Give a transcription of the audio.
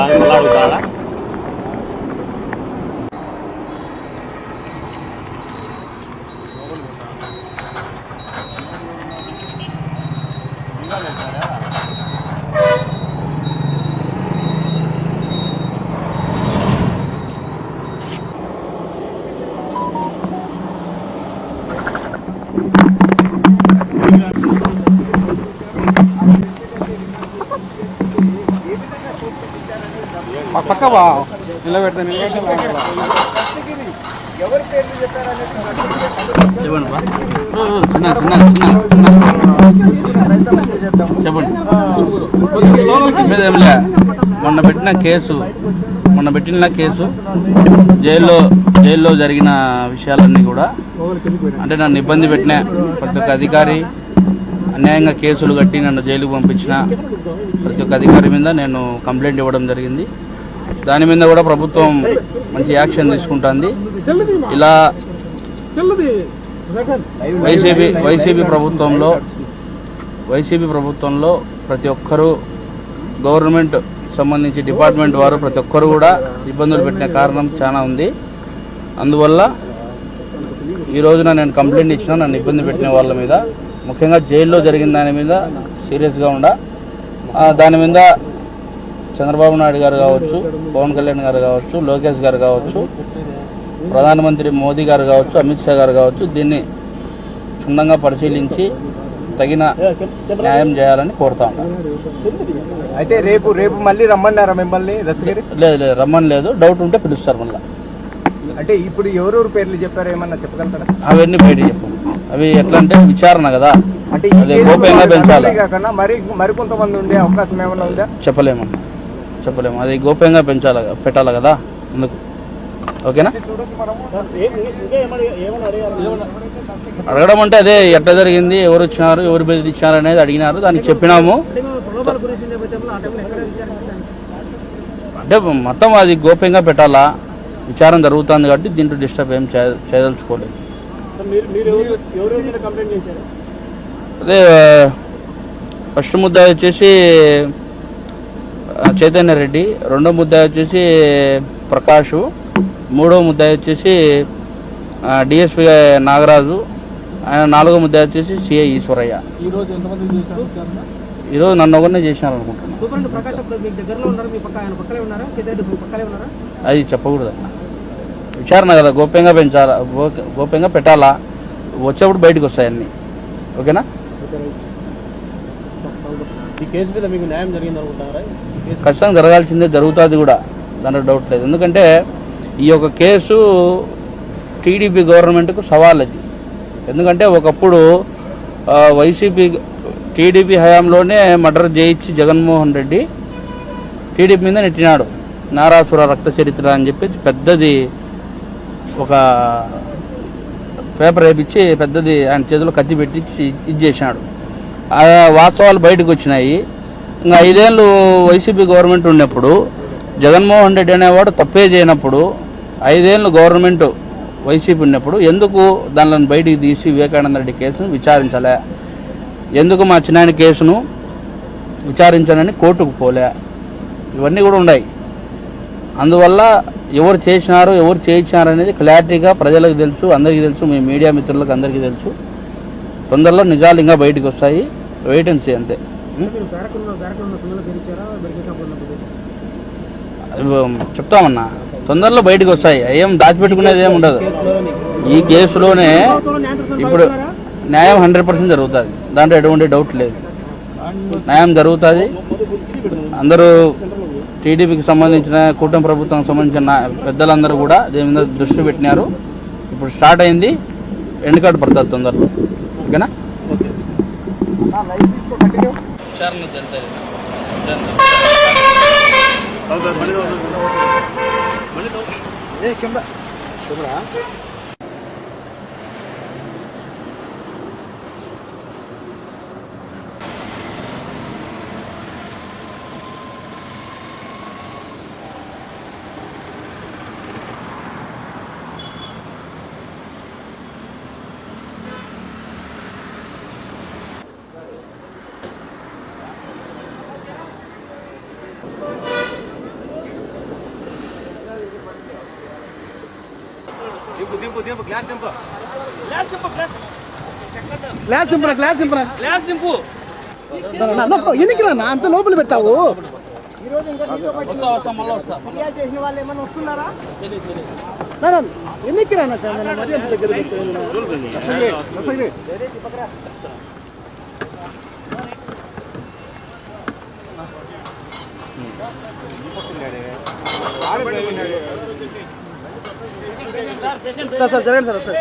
అడుగుతాడా? పక్క నిలబెడతా చెప్పండి. మొన్న పెట్టిన కేసు జైల్లో జరిగిన విషయాలన్నీ కూడా అంటే నన్ను ఇబ్బంది పెట్టిన ప్రతి ఒక్క అధికారి, అన్యాయంగా కేసులు కట్టి నన్ను జైలుకు పంపించిన ప్రతి ఒక్క అధికారి మీద నేను కంప్లైంట్ ఇవ్వడం జరిగింది. దాని మీద కూడా ప్రభుత్వం మంచి యాక్షన్ తీసుకుంటుంది. ఇలా వైసీపీ ప్రభుత్వంలో ప్రతి ఒక్కరూ గవర్నమెంట్ సంబంధించి డిపార్ట్మెంట్ వారు ప్రతి ఒక్కరు కూడా ఇబ్బందులు పెట్టిన కారణం చాలా ఉంది. అందువల్ల ఈ రోజున నేను కంప్లైంట్ ఇచ్చిన నన్ను ఇబ్బంది పెట్టిన వాళ్ళ మీద, ముఖ్యంగా జైల్లో జరిగిన దాని మీద సీరియస్గా దాని మీద చంద్రబాబు నాయుడు గారు కావచ్చు, పవన్ కళ్యాణ్ గారు కావచ్చు, లోకేష్ గారు కావచ్చు, ప్రధానమంత్రి మోదీ గారు కావచ్చు, అమిత్ షా గారు కావచ్చు, దీన్ని క్షుణ్ణంగా పరిశీలించి తగిన న్యాయం చేయాలని కోరుతా ఉన్నాను. అయితే రేపు మళ్ళీ రమ్మన్నారా మిమ్మల్ని దస్తగిరి? లేదు రమ్మని లేదు, డౌట్ ఉంటే పిలుస్తారు మళ్ళీ. అంటే ఇప్పుడు ఎవరెవరు పేర్లు చెప్పారో ఏమన్నా చెప్పగలుగుతారా? అవన్నీ బయట చెప్పండి. అవి ఎట్లా అంటే విచారణ కదా, అంటే గోప్యంగా పెంచాలి. మరి కొంతమంది ఉండే అవకాశం ఏమన్నా ఉందా? చెప్పలేము, అది గోప్యంగా పెట్టాలి కదా అందుకు. ఓకేనా? అడగడం అంటే అదే ఎట్లా జరిగింది, ఎవరు వచ్చినారు, ఎవరు బెదిరించారు అనేది అడిగినారు, దానికి చెప్పినాము. అంటే మొత్తం అది గోప్యంగా పెట్టాలా, విచారం జరుగుతుంది కాబట్టి దీంట్లో డిస్టర్బ్ ఏం చేయదలుచుకోలేదు. అదే ఫస్ట్ ముద్ద వచ్చేసి చైతన్య రెడ్డి, రెండో ముద్ద వచ్చేసి ప్రకాష్, మూడో ముద్ద వచ్చేసి డిఎస్పీ నాగరాజు, ఆయన నాలుగో ముద్ద వచ్చేసి సిఐ ఈశ్వరయ్య. ఈరోజు నన్ను ఒకరినే చేసినారు అనుకుంటున్నాను. అది చెప్పకూడదు, విచారణ కదా, గోప్యంగా పెట్టాలా, వచ్చేప్పుడు బయటకు వస్తాయి అన్ని. ఓకేనా? ఈ కేసు మీద మీకు న్యాయం జరిగింది అనుకుంటారా? ఖచ్చితంగా జరగాల్సిందే, జరుగుతుంది కూడా, దాంట్లో డౌట్ లేదు. ఎందుకంటే ఈ యొక్క కేసు టీడీపీ గవర్నమెంట్కు సవాల్ అది. ఎందుకంటే ఒకప్పుడు టీడీపీ హయాంలోనే మర్డర్ చేయించి జగన్మోహన్ రెడ్డి టీడీపీ మీద నెట్టినాడు. నారాసుర రక్త చరిత్ర అని చెప్పి పెద్దది ఒక పేపర్ వేయించి పెద్దది ఆయన చేతిలో కత్తి పెట్టించి ఇది చేసినాడు. ఆ వాస్తవాలు బయటకు వచ్చినాయి. ఇంకా 5 ఏళ్ళు వైసీపీ గవర్నమెంట్ ఉన్నప్పుడు జగన్మోహన్ రెడ్డి అనేవాడు తప్పే చేయనప్పుడు 5 ఏళ్ళు గవర్నమెంట్ వైసీపీ ఉన్నప్పుడు ఎందుకు దానిని బయటికి తీసి వివేకానంద రెడ్డి కేసును విచారించలే, ఎందుకు మా చిన్నాయన కేసును విచారించాలని కోర్టుకు పోలే, ఇవన్నీ కూడా ఉన్నాయి. అందువల్ల ఎవరు చేసినారు, ఎవరు చేయించినారు అనేది క్లారిటీగా ప్రజలకు తెలుసు, అందరికీ తెలుసు, మీ మీడియా మిత్రులకు అందరికీ తెలుసు. తొందరలో నిజాలు ఇంకా బయటకు వస్తాయి, వెయిట్ అండ్ సీ అంతే. చెప్తామన్నా, తొందరలో బయటకు వస్తాయి, ఏం దాచిపెట్టుకునేది ఏమి ఉండదు. ఈ కేసులోనే ఇప్పుడు న్యాయం 100% జరుగుతుంది, దాంట్లో ఎటువంటి డౌట్ లేదు. న్యాయం జరుగుతుంది. అందరూ టీడీపీకి సంబంధించిన కూటమి ప్రభుత్వానికి సంబంధించిన పెద్దలందరూ కూడా దీని మీద దృష్టి పెట్టినారు. ఇప్పుడు స్టార్ట్ అయింది, ఎండ్ కార్డు పడుతుంది తొందరలో. ఓకేనా? గ్లాస్ దింపు ఎందుకు రా అంత లోపల పెడతావు ఈ రోజు ఇంకా నీతో పాటు ఫిర్యాదు చేసిన వాళ్ళు ఏమైనా వస్తున్నారా ఎందుకు రానా మరి అంత దగ్గర సార్ జరగండి సార్ సార్